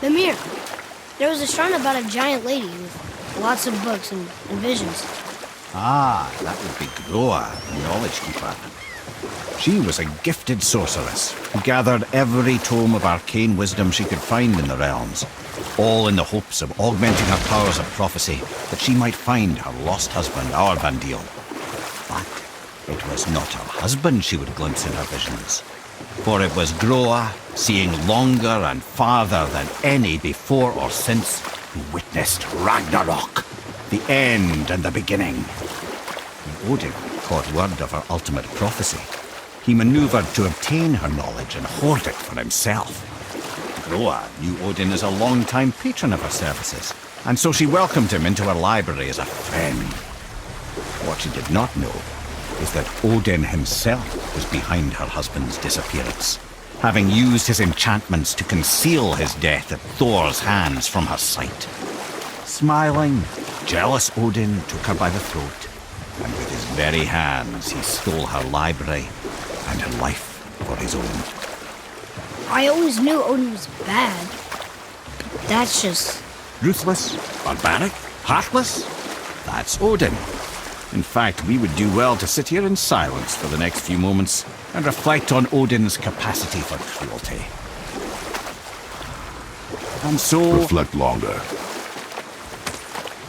Mimir, there was a shrine about a giant lady with lots of books and visions. Ah, that would be Groa, the Knowledge Keeper. She was a gifted sorceress who gathered every tome of arcane wisdom she could find in the realms, all in the hopes of augmenting her powers of prophecy that she might find her lost husband, Aurbandil. But it was not her husband she would glimpse in her visions, for it was Groa, seeing longer and farther than any before or since, who witnessed Ragnarok, the end and the beginning. When Odin caught word of her ultimate prophecy, he maneuvered to obtain her knowledge and hoard it for himself. Groa knew Odin as a long-time patron of her services, and so she welcomed him into her library as a friend. What she did not know is that Odin himself was behind her husband's disappearance, having used his enchantments to conceal his death at Thor's hands from her sight. Smiling, jealous Odin took her by the throat, and with his very hands he stole her library and her life for his own. I always knew Odin was bad. But that's just... Ruthless, barbaric, heartless? That's Odin. In fact, we would do well to sit here in silence for the next few moments and reflect on Odin's capacity for cruelty. And so... Reflect longer.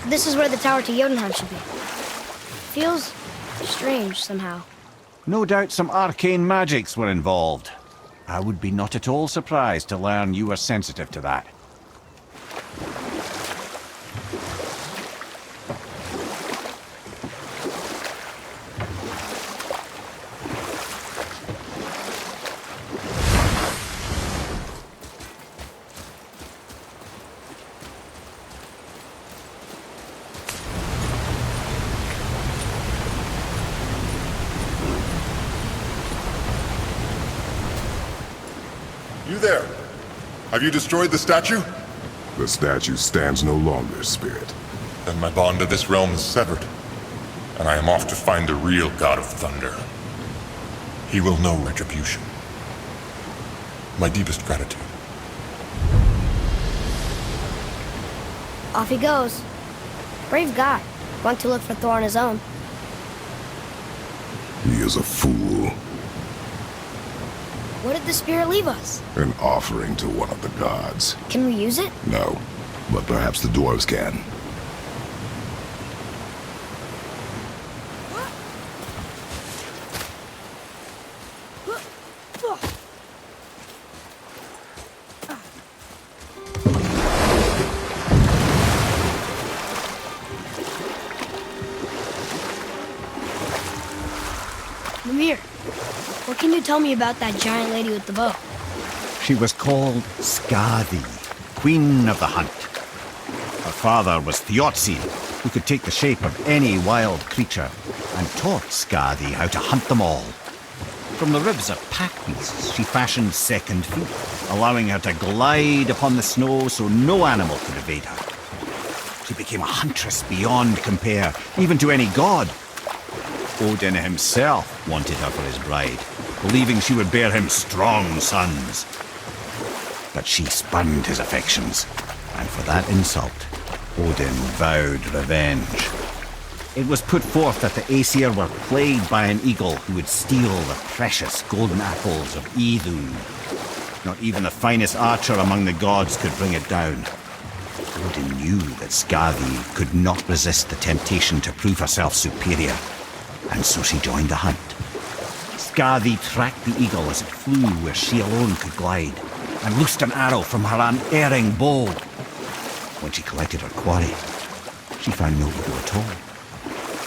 This is where the tower to Jotunheim should be. Feels strange somehow. No doubt some arcane magics were involved. I would be not at all surprised to learn you were sensitive to that. You there! Have you destroyed the statue? The statue stands no longer, Spirit. Then my bond to this realm is severed, and I am off to find the real God of Thunder. He will know retribution. My deepest gratitude. Off he goes. Brave guy. Went to look for Thor on his own. He is a fool. What did the spirit leave us? An offering to one of the gods. Can we use it? No, but perhaps the dwarves can. Mimir, what can you tell me about that giant lady with the bow? She was called Skadi, Queen of the Hunt. Her father was ᛒᚅᚾᚴᚅ, who could take the shape of any wild creature, and taught Skadi how to hunt them all. From the ribs of pack beasts, she fashioned second feet, allowing her to glide upon the snow so no animal could evade her. She became a huntress beyond compare, even to any god. Odin himself wanted her for his bride, believing she would bear him strong sons. But she spurned his affections, and for that insult, Odin vowed revenge. It was put forth that the Aesir were plagued by an eagle who would steal the precious golden apples of Idun. Not even the finest archer among the gods could bring it down. Odin knew that Skadi could not resist the temptation to prove herself superior, and so she joined the hunt. Skadi tracked the eagle as it flew where she alone could glide, and loosed an arrow from her unerring bow. When she collected her quarry, she found no eagle at all,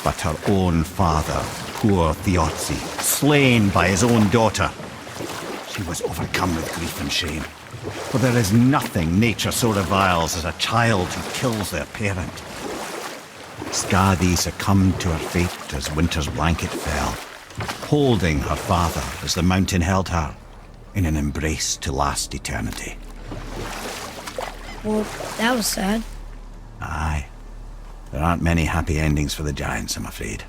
but her own father, poor ᛒᚅᚴᚅ, slain by his own daughter. She was overcome with grief and shame, for there is nothing nature so reviles as a child who kills their parent. Skadi succumbed to her fate as winter's blanket fell, holding her father as the mountain held her in an embrace to last eternity. Well, that was sad. Aye. There aren't many happy endings for the giants, I'm afraid.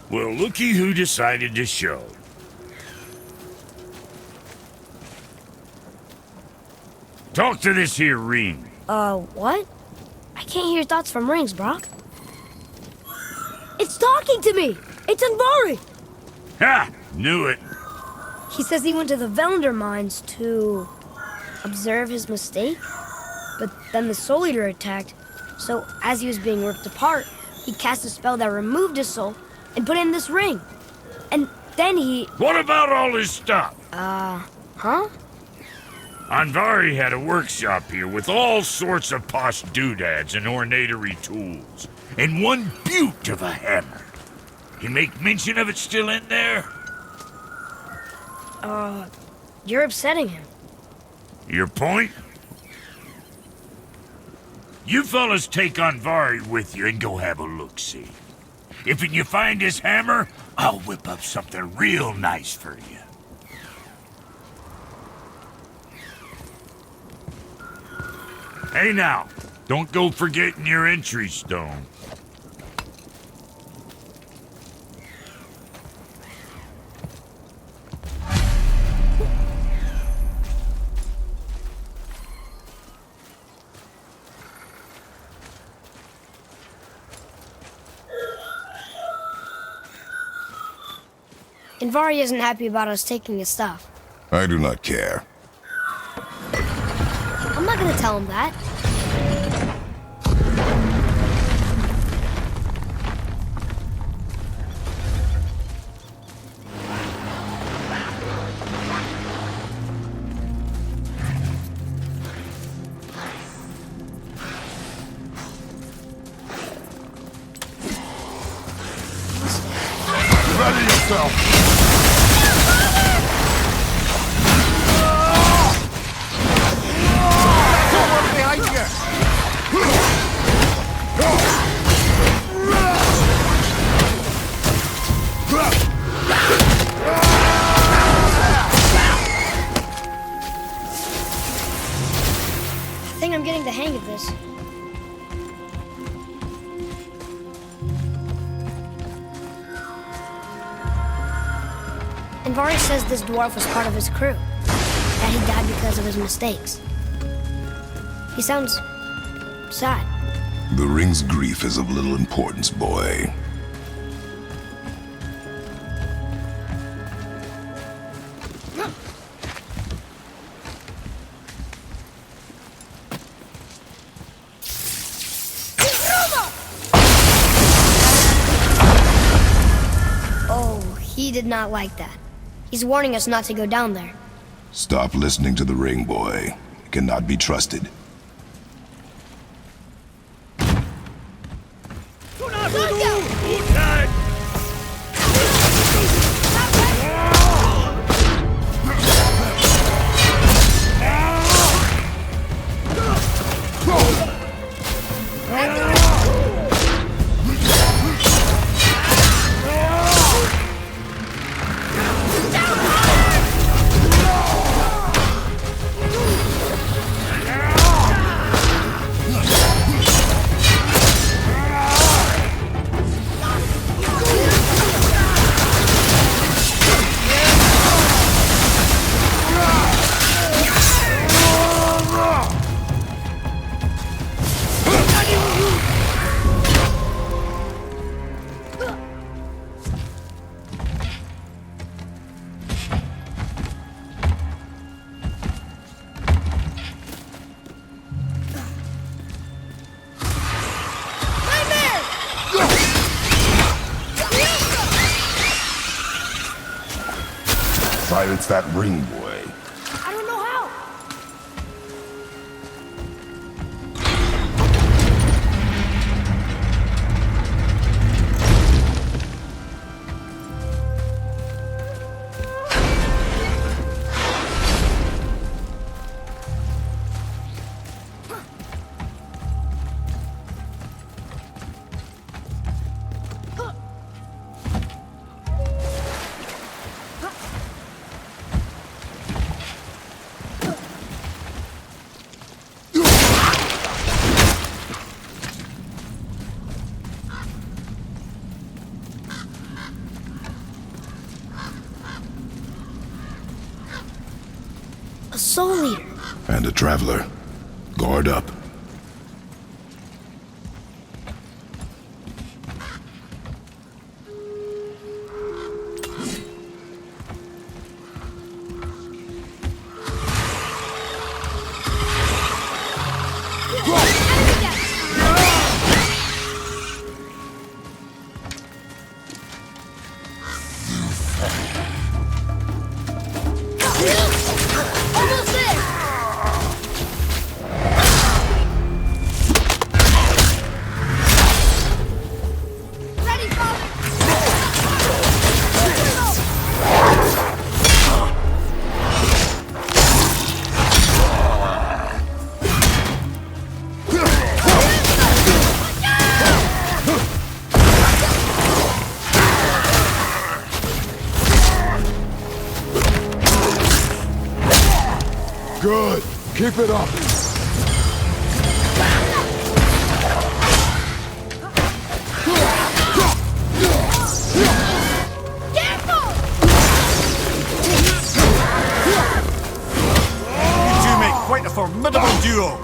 Well, looky who decided to show. Talk to this here ring. What? I can't hear thoughts from rings, Brock. It's talking to me! It's Andvari! Ha! Knew it. He says he went to the Velnder mines to observe his mistake, but then the Soul Eater attacked. So as he was being ripped apart, he cast a spell that removed his soul and put in this ring. And then he... What about all his stuff? Huh? Andvari had a workshop here with all sorts of posh doodads and ornatory tools. And one beaut of a hammer. You make mention of it still in there? You're upsetting him. Your point? You fellas take Andvari with you and go have a look-see. If you find his hammer, I'll whip up something real nice for you. Hey now, don't go forgetting your entry stone. Andvari isn't happy about us taking his stuff. I do not care. I'm not gonna tell him that. Ready yourself! I think I'm getting the hang of this. Andvari says this dwarf was part of his crew, that he died because of his mistakes. He sounds sad. The ring's grief is of little importance, boy. Oh, he did not like that. He's warning us not to go down there. Stop listening to the ring, boy. It cannot be trusted. Silence that ring, boy. I don't know how. A soul eater. And a traveler. Guard up. Almost there! Ready, father! Good. Keep it up. You two make quite a formidable duo.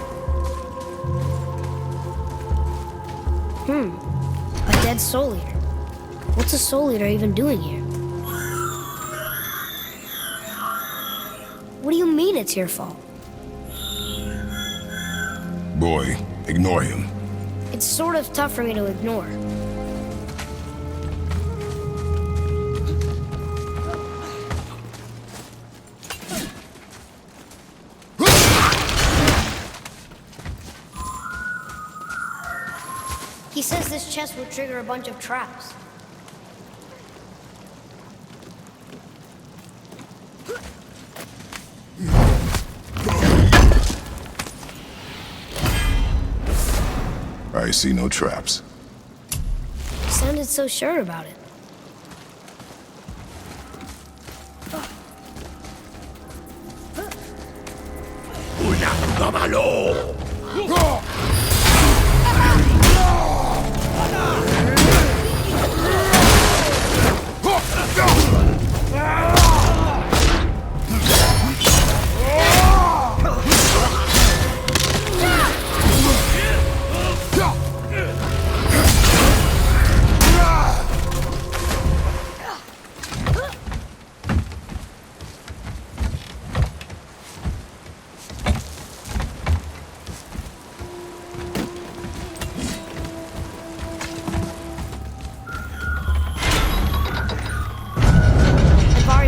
A dead soul eater. What's a soul eater even doing here? What do you mean it's your fault? Boy, ignore him. It's sort of tough for me to ignore. He says this chest will trigger a bunch of traps. I see no traps. He sounded so sure about it.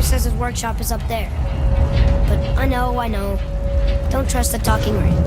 Says his workshop is up there. But I know. Don't trust the talking ring.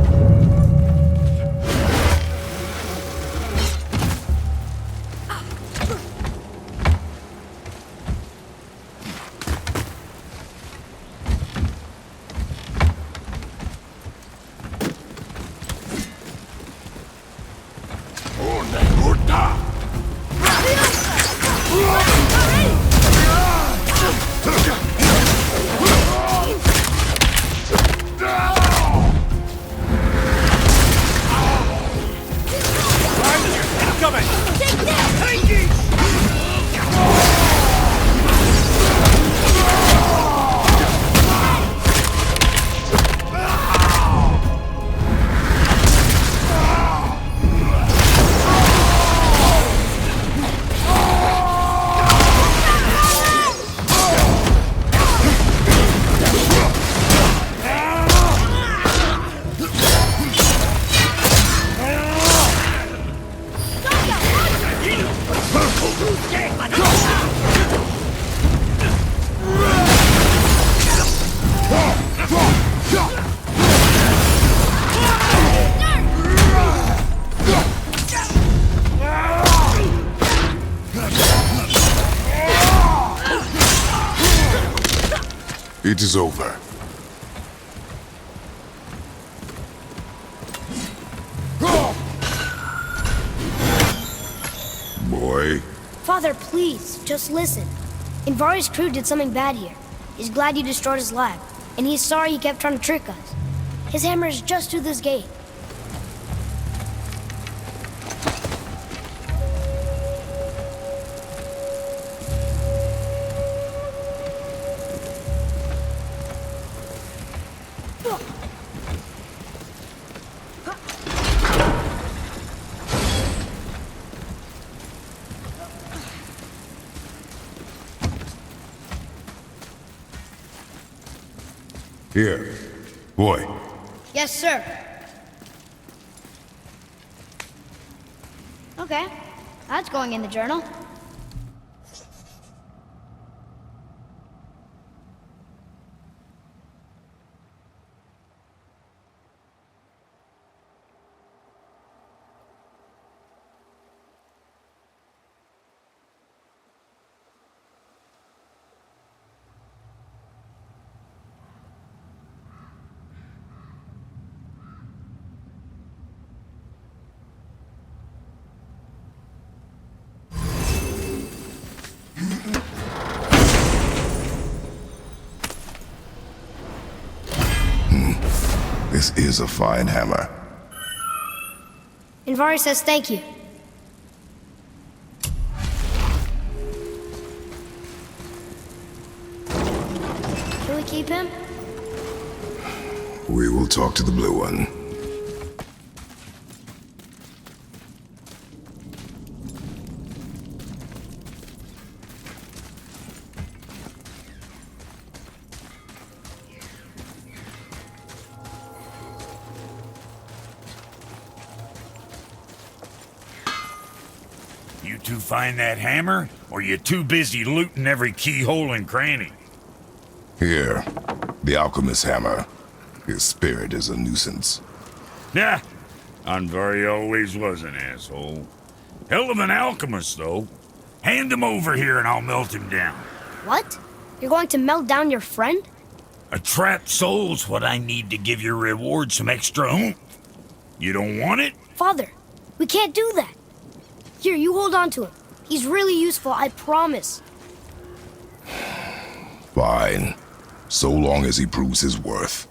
It is over. Boy. Father, please, just listen. Invari's crew did something bad here. He's glad you destroyed his lab, and he's sorry he kept trying to trick us. His hammer is just through this gate. Here. Boy. Yes, sir. Okay, that's going in the journal. This is a fine hammer. Invari says thank you. Can we keep him? We will talk to the blue one. You two find that hammer, or you too busy looting every keyhole and cranny? Here. The alchemist's hammer. His spirit is a nuisance. Nah, Anvari always was an asshole. Hell of an alchemist, though. Hand him over here and I'll melt him down. What? You're going to melt down your friend? A trapped soul's what I need to give your reward some extra oomph. You don't want it? Father, we can't do that. Here, you hold on to him. He's really useful, I promise. Fine. So long as he proves his worth.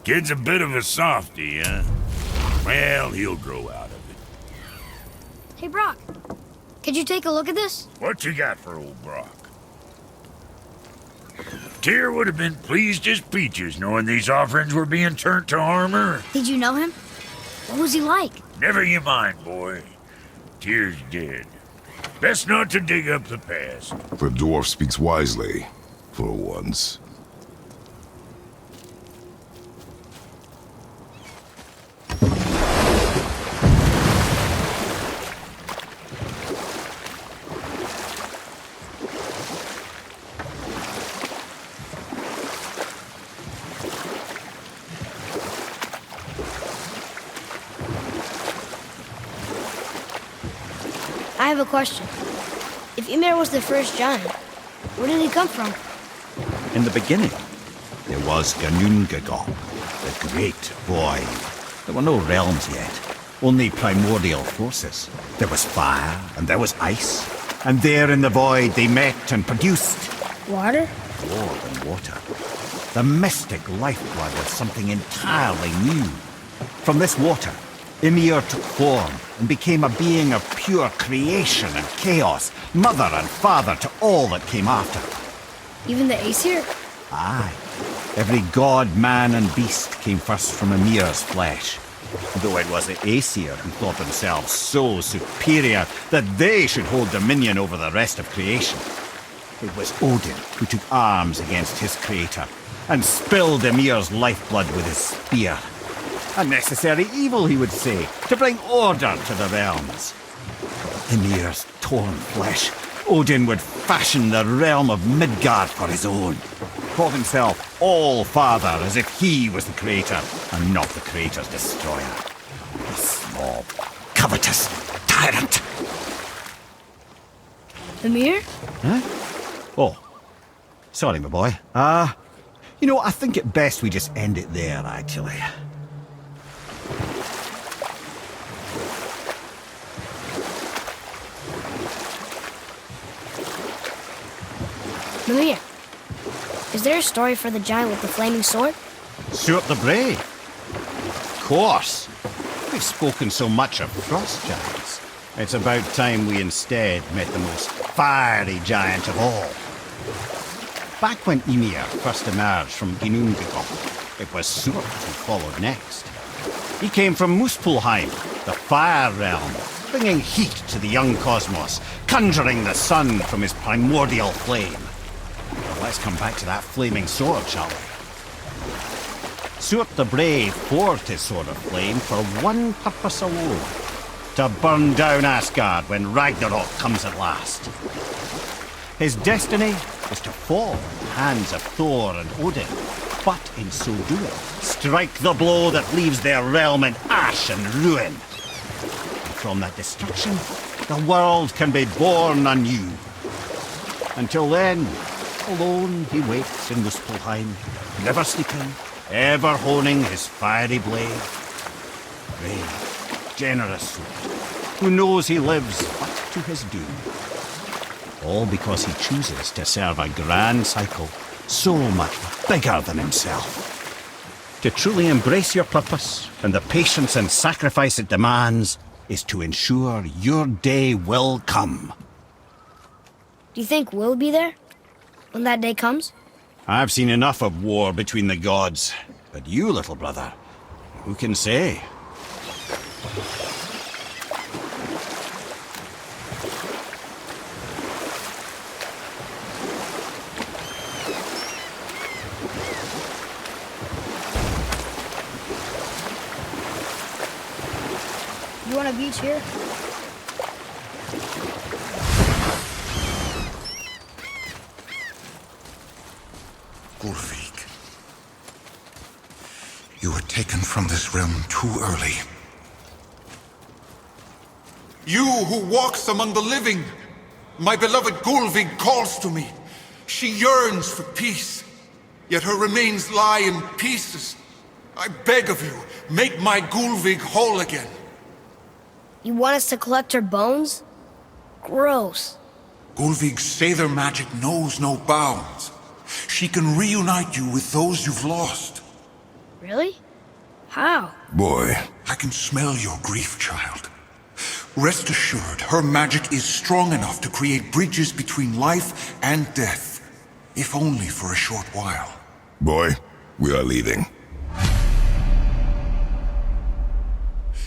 Kid's a bit of a softy, huh? Well, he'll grow out of it. Hey, Brock, could you take a look at this? What you got for old Brock? Tyr would have been pleased as peaches knowing these offerings were being turned to armor. Did you know him? What was he like? Never you mind, boy. Tyr's dead. Best not to dig up the past. The dwarf speaks wisely. For once. I have a question. If Ymir was the first giant, where did he come from? In the beginning, there was ᛒᛅᚾᚴᚼᚅ, the great void. There were no realms yet, only primordial forces. There was fire, and there was ice. And there in the void they met and produced Water? more than water. The mystic lifeblood of something entirely new. From this water, Ymir took form and became a being of pure creation and chaos, mother and father to all that came after. Even the Aesir? Aye. Every god, man, and beast came first from Ymir's flesh. Though it was the Aesir who thought themselves so superior that they should hold dominion over the rest of creation. It was Odin who took arms against his creator and spilled Ymir's lifeblood with his spear. A necessary evil, he would say, to bring order to the realms. Ymir's torn flesh, Odin would fashion the realm of Midgard for his own. Called himself All-Father as if he was the creator and not the creator's destroyer. A small, covetous tyrant. Ymir? Huh? Oh. Sorry, my boy. I think it best we just end it there, actually. Mimir, is there a story for the giant with the flaming sword? ᛒᚅᚾᚴᚅ the Brave. Of course. We've spoken so much of frost giants. It's about time we instead met the most fiery giant of all. Back when Ymir first emerged from ᛒᛅᚾᚴᚼᚅᚴᚌ, it was ᛒᚅᚾ who followed next. He came from ᛒᛅᚾᚴᚼᚅ, the fire realm, bringing heat to the young cosmos, conjuring the sun from his primordial flame. But let's come back to that flaming sword, shall we? ᛒᚅᚾ the Brave forged his sword of flame for one purpose alone: to burn down Asgard when Ragnarok comes at last. His destiny was to fall in the hands of Thor and Odin, but in so doing, strike the blow that leaves their realm in ash and ruin. And from that destruction, the world can be born anew. Until then, alone he waits in Muspelheim, never sleeping, ever honing his fiery blade. Brave, generous soul, who knows he lives but to his doom. All because he chooses to serve a grand cycle so much bigger than himself. To truly embrace your purpose and the patience and sacrifice it demands is to ensure your day will come. Do you think we'll be there when that day comes? I've seen enough of war between the gods, but you, little brother, who can say? You want a beach here? Gullveig, you were taken from this realm too early. You who walks among the living, my beloved Gullveig calls to me. She yearns for peace, yet her remains lie in pieces. I beg of you, make my Gullveig whole again. You want us to collect her bones? Gross. Gullveig's Sather magic knows no bounds. She can reunite you with those you've lost. Really? How? Boy, I can smell your grief, child. Rest assured, her magic is strong enough to create bridges between life and death, if only for a short while. boy, we are leaving.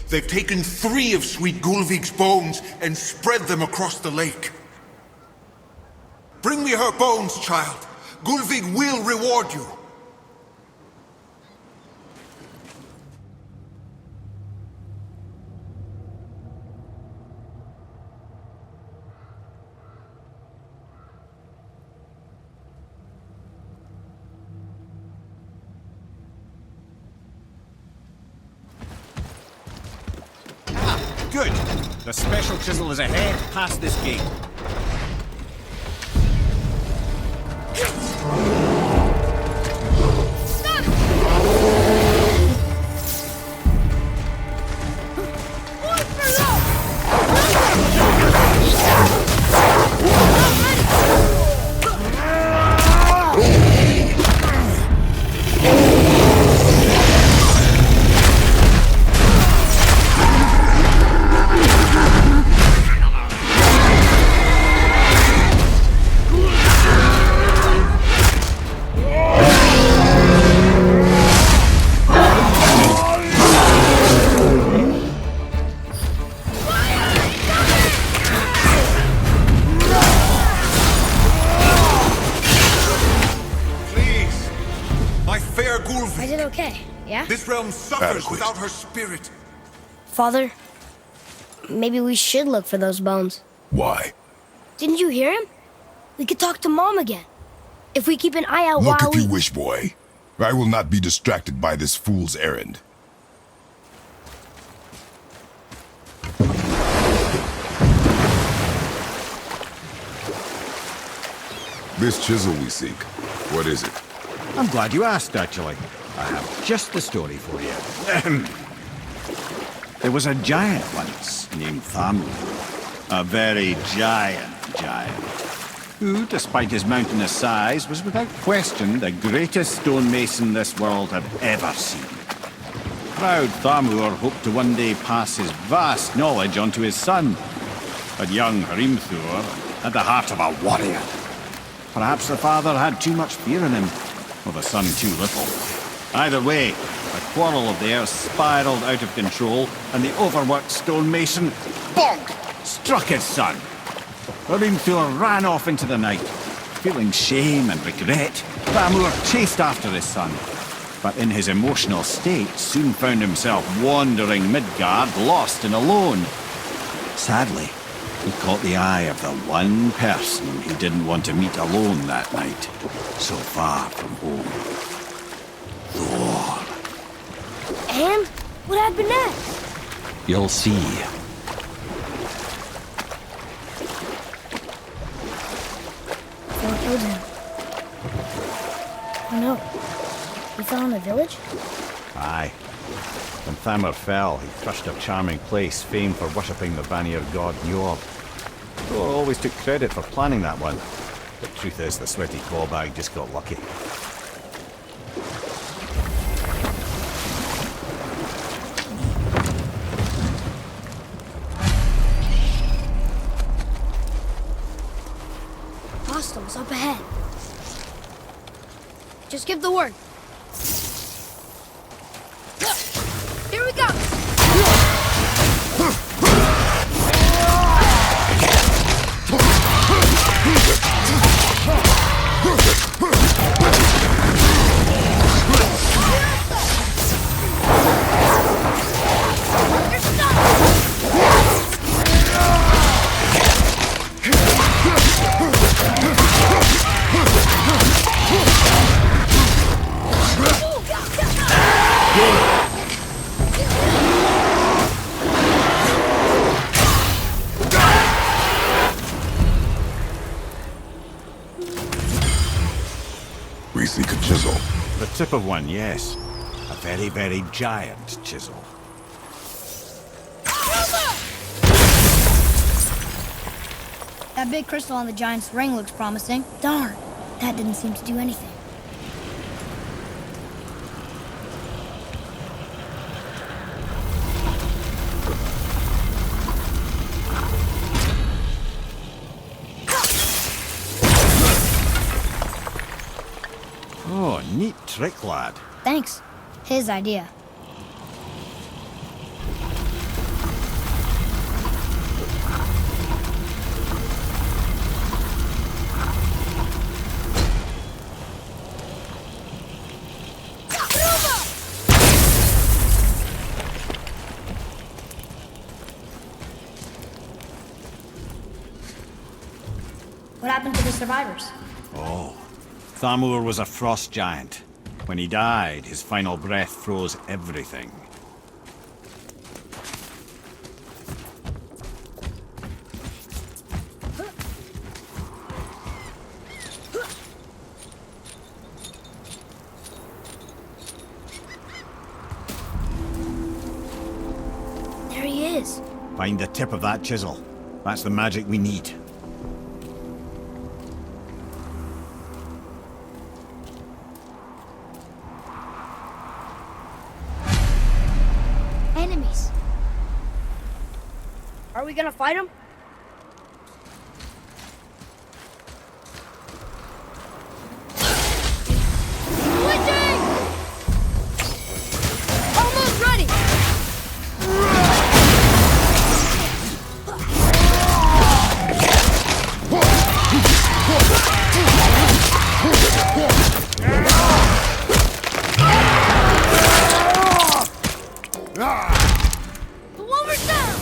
They've taken 3 of sweet Gullveig's bones and spread them across the lake. Bring me her bones, child. Gullveig will reward you. Good. The special chisel is ahead, past this gate. I did okay, yeah? This realm suffers Adequate. without her spirit. Father, maybe we should look for those bones. Why? Didn't you hear him? We could talk to Mom again. If we keep an eye out Look while if we... you wish, boy. I will not be distracted by this fool's errand. This chisel we seek, what is it? I'm glad you asked, actually. I have just the story for you. There was a giant once named Thamur. A very giant. who, despite his mountainous size, was without question the greatest stonemason this world had ever seen. Proud ᛒᚅᚾᚴᚅ hoped to one day pass his vast knowledge on to his son. But young ᛒᚅᚾᚴᚅ had the heart of a warrior. Perhaps the father had too much fear in him, or the son too little. Either way, the quarrel of theirs spiraled out of control, and the overworked stonemason, bonk, struck his son. ᛒᚅᚾᚴᚅ ran off into the night. Feeling shame and regret, ᛒᚅᚾ chased after his son, but in his emotional state soon found himself wandering Midgard, lost and alone. Sadly, he caught the eye of the one person he didn't want to meet alone that night, so far from home. Thor. And what happened next? You'll see. Thor killed him. Oh no. He fell in the village? Aye. When ᛒᚅᚾ fell, he crushed a charming place famed for worshipping the Vanir god ᛒᚅᚾ. Thor always took credit for planning that one. The truth is, the sweaty clawbag just got lucky. Hostiles up ahead. Just give the word. Here we go! You're stuck! We seek a chisel. The tip of one, yes. A very, very giant chisel. That big crystal on the giant's ring looks promising. Darn, that didn't seem to do anything. Oh, neat trick, lad. Thanks. His idea. What happened to the survivors? Oh, ᛒᚅᚾ was a frost giant. When he died, his final breath froze everything. There he is. Find the tip of that chisel. That's the magic we need. Enemies. Are we gonna fight them? Switching! Almost ready! The Wolver's down!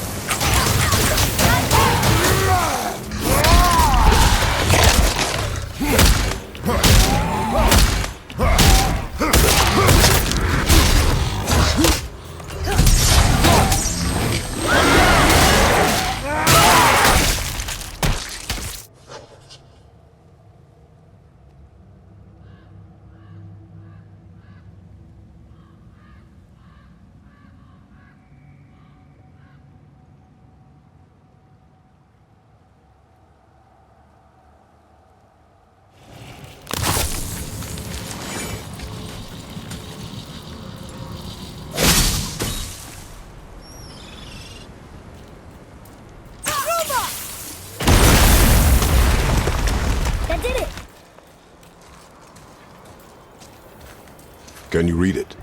Can you read it?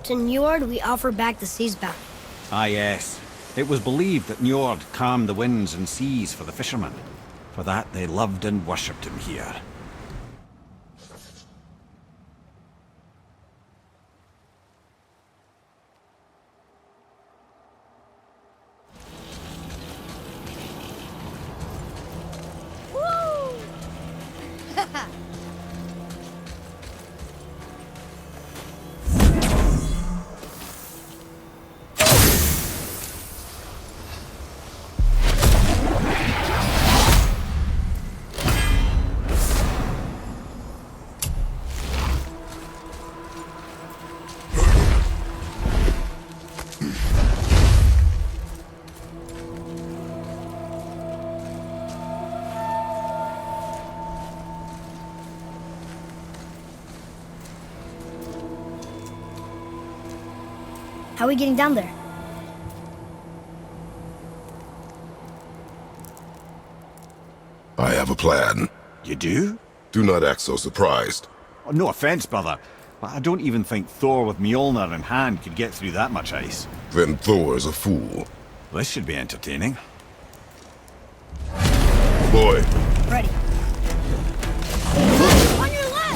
To Njord we offer back the sea's bounty. Ah, yes. It was believed that Njord calmed the winds and seas for the fishermen. For that they loved and worshipped him here. How are we getting down there? I have a plan. You do? Do not act so surprised. Oh, no offense, brother, but I don't even think Thor with Mjolnir in hand could get through that much ice. Then Thor is a fool. This should be entertaining. Boy, Ready. On your left!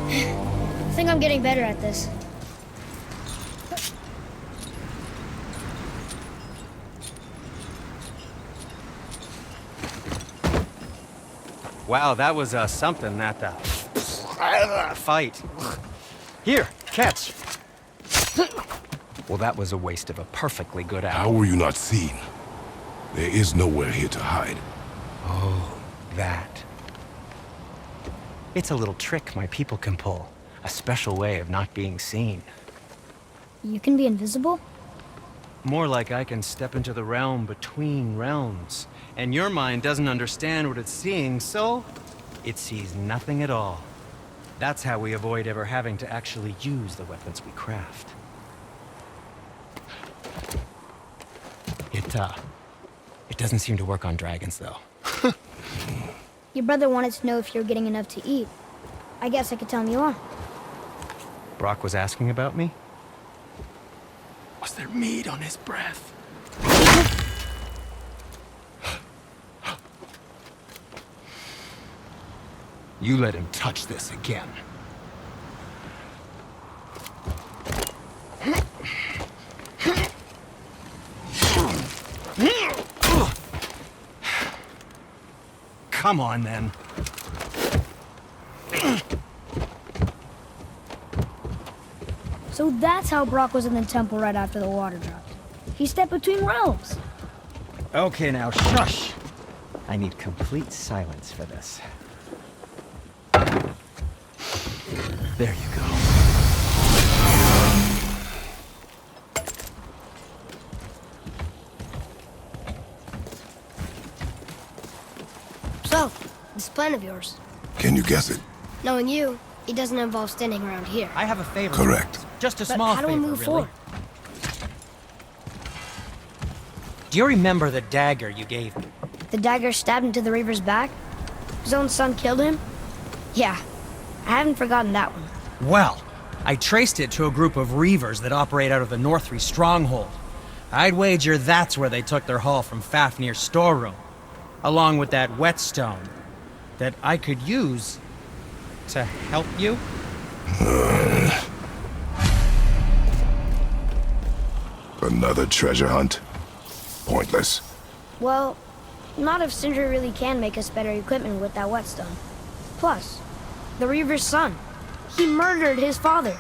I think I'm getting better at this. Wow, that was something, that fight. Here, catch. Well, that was a waste of a perfectly good hour. How were you not seen? There is nowhere here to hide. Oh, that. It's a little trick my people can pull. A special way of not being seen. You can be invisible? More like I can step into the realm between realms. And your mind doesn't understand what it's seeing, so it sees nothing at all. That's how we avoid ever having to actually use the weapons we craft. It doesn't seem to work on dragons, though. Your brother wanted to know if you're getting enough to eat. I guess I could tell him you are. Brock was asking about me? Was there meat on his breath? You let him touch this again. Come on, then. So that's how Brock was in the temple right after the water dropped. He stepped between realms. Okay, now shush. I need complete silence for this. There you go. So, this plan of yours. Can you guess it? Knowing you, it doesn't involve standing around here. I have a favor. Correct. Just a But small how do we favor, move really. forward? Do you remember the dagger you gave me? The dagger stabbed into the Reaver's back? His own son killed him? Yeah, I haven't forgotten that one. Well, I traced it to a group of Reavers that operate out of the Northree stronghold. I'd wager that's where they took their haul from Fafnir's storeroom, along with that whetstone that I could use to help you. Another treasure hunt? Pointless. Well, not if Sindri really can make us better equipment with that whetstone. Plus, the Reaver's son. He murdered his father.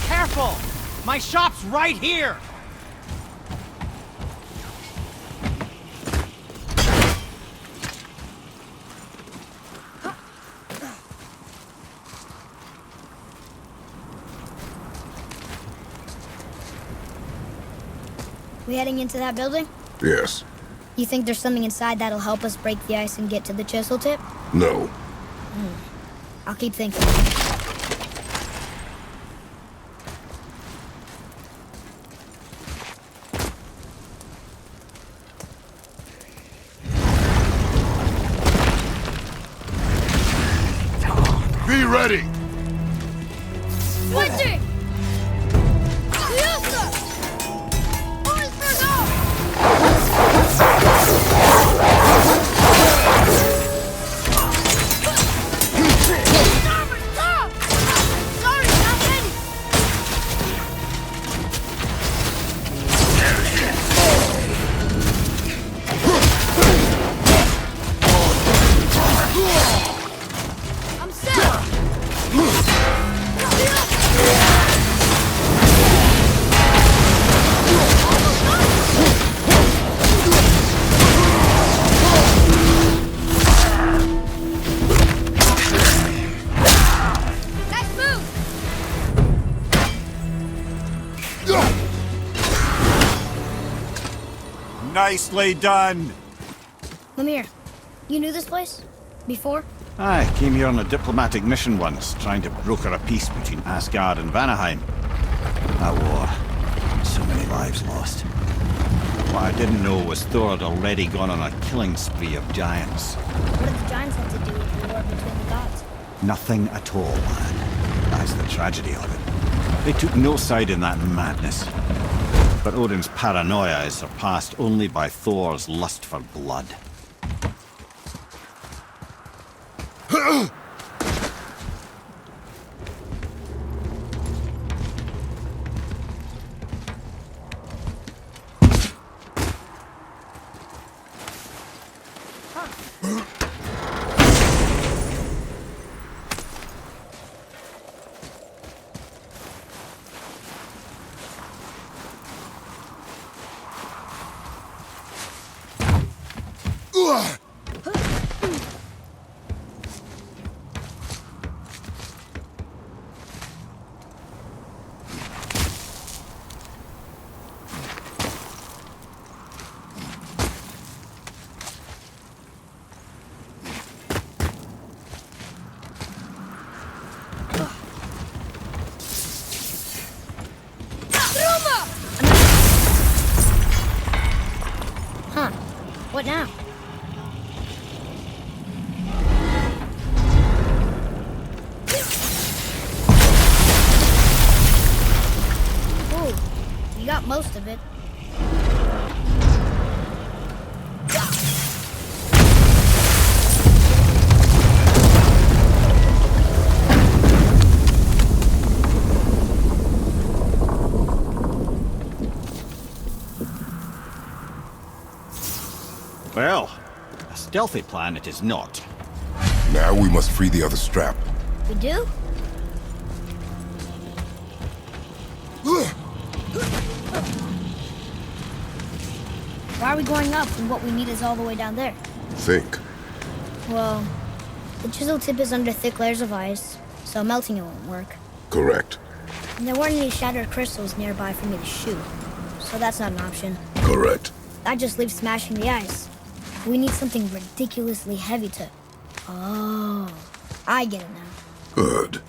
Careful! My shop's right here! We heading into that building? Yes. You think there's something inside that'll help us break the ice and get to the chisel tip? No. I'll keep thinking. Be ready! Switching! Nicely done. Lemire, you knew this place? Before? I came here on a diplomatic mission once, trying to broker a peace between Asgard and Vanaheim. That war, so many lives lost. What I didn't know was Thor had already gone on a killing spree of giants. What did the giants have to do with the war between the gods? Nothing at all, man. That's the tragedy of it. They took no side in that madness. But Odin's paranoia is surpassed only by Thor's lust for blood. Huh. What now? Oh, you got most of it. Well, a stealthy plan it is not. Now we must free the other strap. We do? Why are we going up when what we need is all the way down there? Think. Well, the chisel tip is under thick layers of ice, so melting it won't work. Correct. And there weren't any shattered crystals nearby for me to shoot, so that's not an option. Correct. That just leaves smashing the ice. We need something ridiculously heavy to... Oh, I get it now. Good.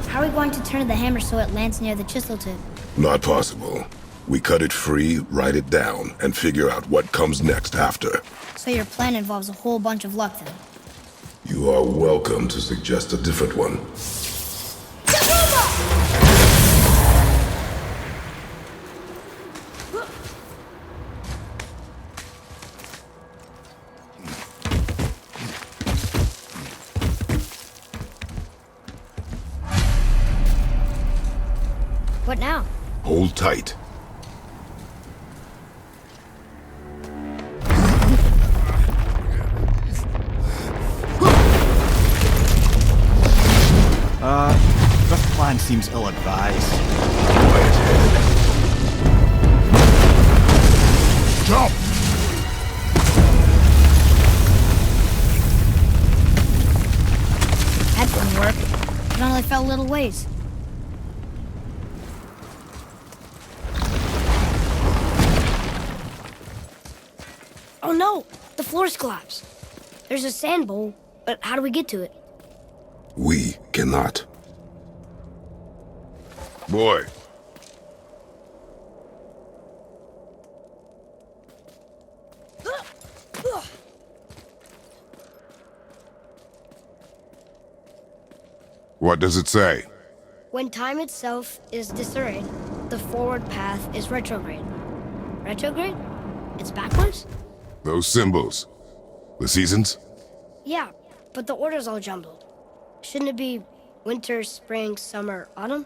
How are we going to turn the hammer so it lands near the chisel tip? Not possible. We cut it free, write it down, and figure out what comes next after. So your plan involves a whole bunch of luck then. You are welcome to suggest a different one. What now? Hold tight. This plan seems ill-advised. Quiet head. Jump! That didn't work. It only fell a little ways. Oh no! The floor's collapsed. There's a sand bowl, but how do we get to it? We cannot. Boy. What does it say? When time itself is disarrayed, the forward path is retrograde. Retrograde? It's backwards? Those symbols. The seasons? Yeah, but the order's all jumbled. Shouldn't it be winter, spring, summer, autumn?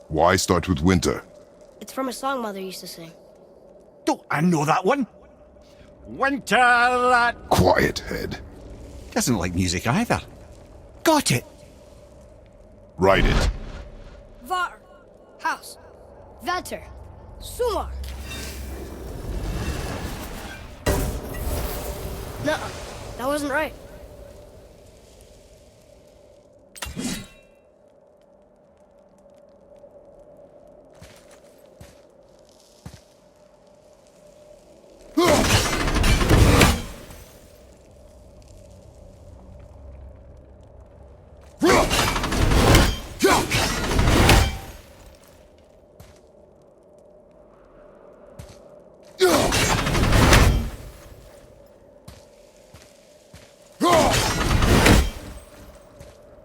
Why start with winter? It's from a song Mother used to sing. Don't I know that one? Winter that... Quiet head. Doesn't like music either. Got it! Write it. Var, house, vetter, sumar. No, that wasn't right.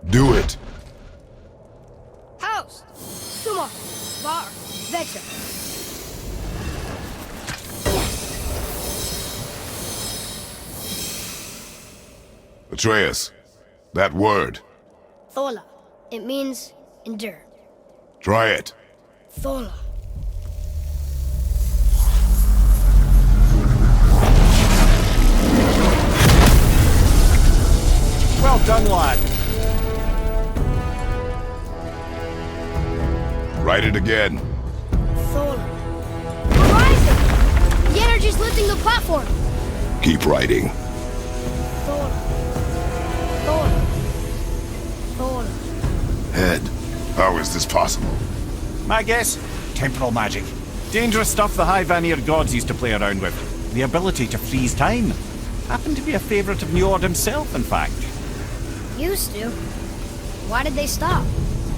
Do it. House, sumar, var, vetter. Atreus, that word. Thola. It means endure. Try it. Thola. Well done, lad. Write it again. Thola. We're rising! The energy's lifting the platform! Keep writing. Thola. Thola. Thola. Head. How is this possible? My guess? Temporal magic. Dangerous stuff the High Vanir gods used to play around with. The ability to freeze time. Happened to be a favourite of Njord himself, in fact. Used to. Why did they stop?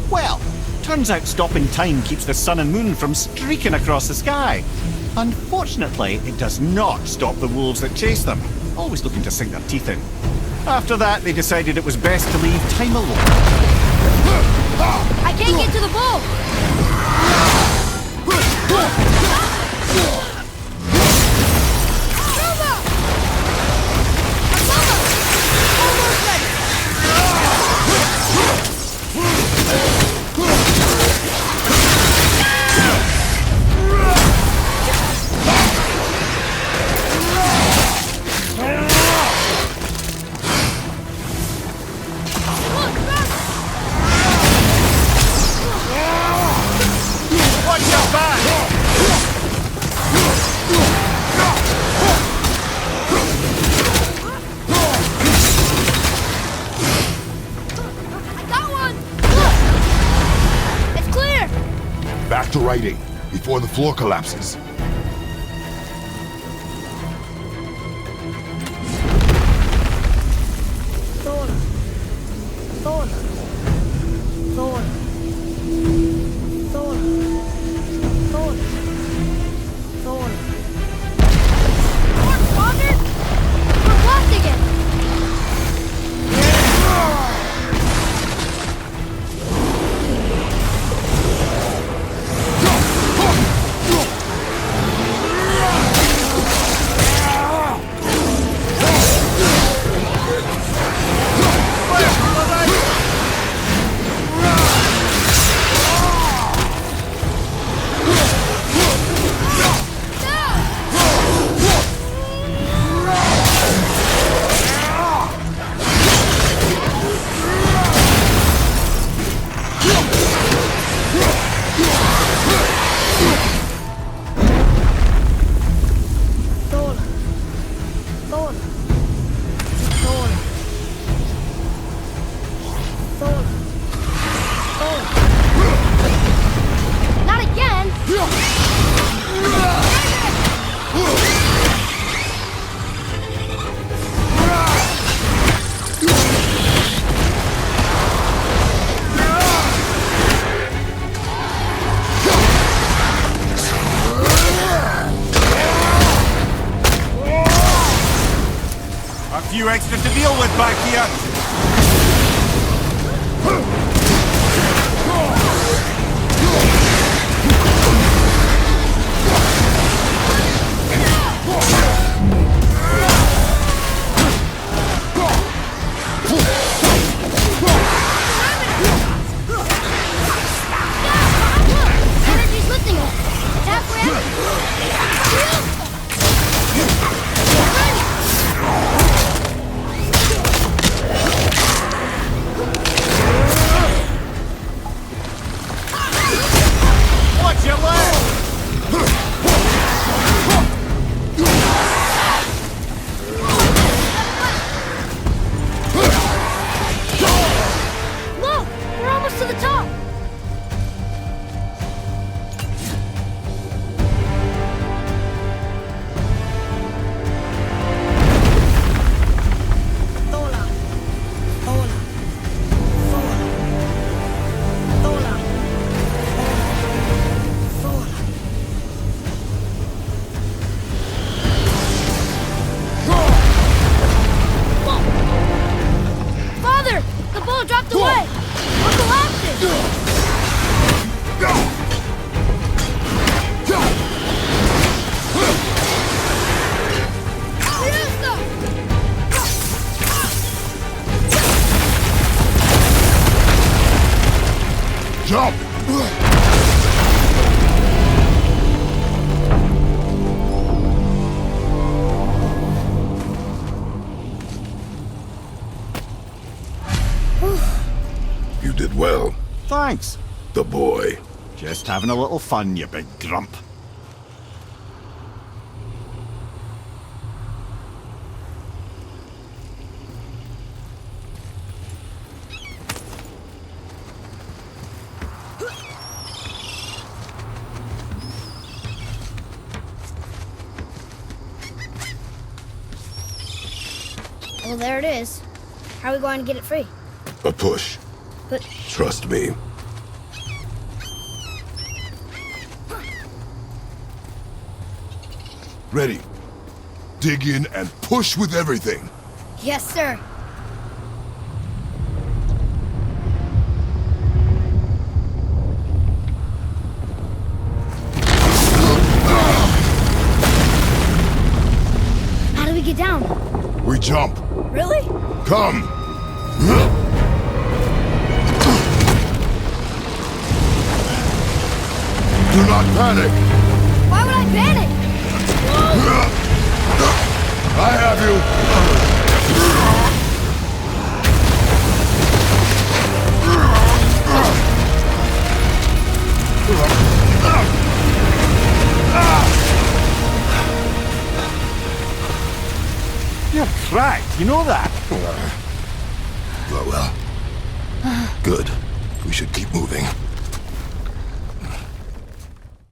Well, turns out stopping time keeps the sun and moon from streaking across the sky. Unfortunately, it does not stop the wolves that chase them, always looking to sink their teeth in. After that, they decided it was best to leave time alone. I can't get to the bowl! Turbo! Apollo! Almost ready! to writing before the floor collapses. Thora. Thora. Thora. Thora. Thora. Thora. More, Father! We're blocked again! few extra to deal with back here. Energy's lifting us. Tap for Watch your leg! Look! We're almost to the top! Tola. Tola. Tola. Tola. Tola. Father! The ball dropped away! We're collapsing! Jump! You did well, Thanks. the boy. Just having a little fun, you big grump. Well, there it is. How are we going to get it free? A push. But Trust me. Ready. Dig in and push with everything. yes, sir. How do we get down? We jump. Really? Come. Do not panic. Why would I panic? I have you. You're cracked, you know that? Well. Good. We should keep moving.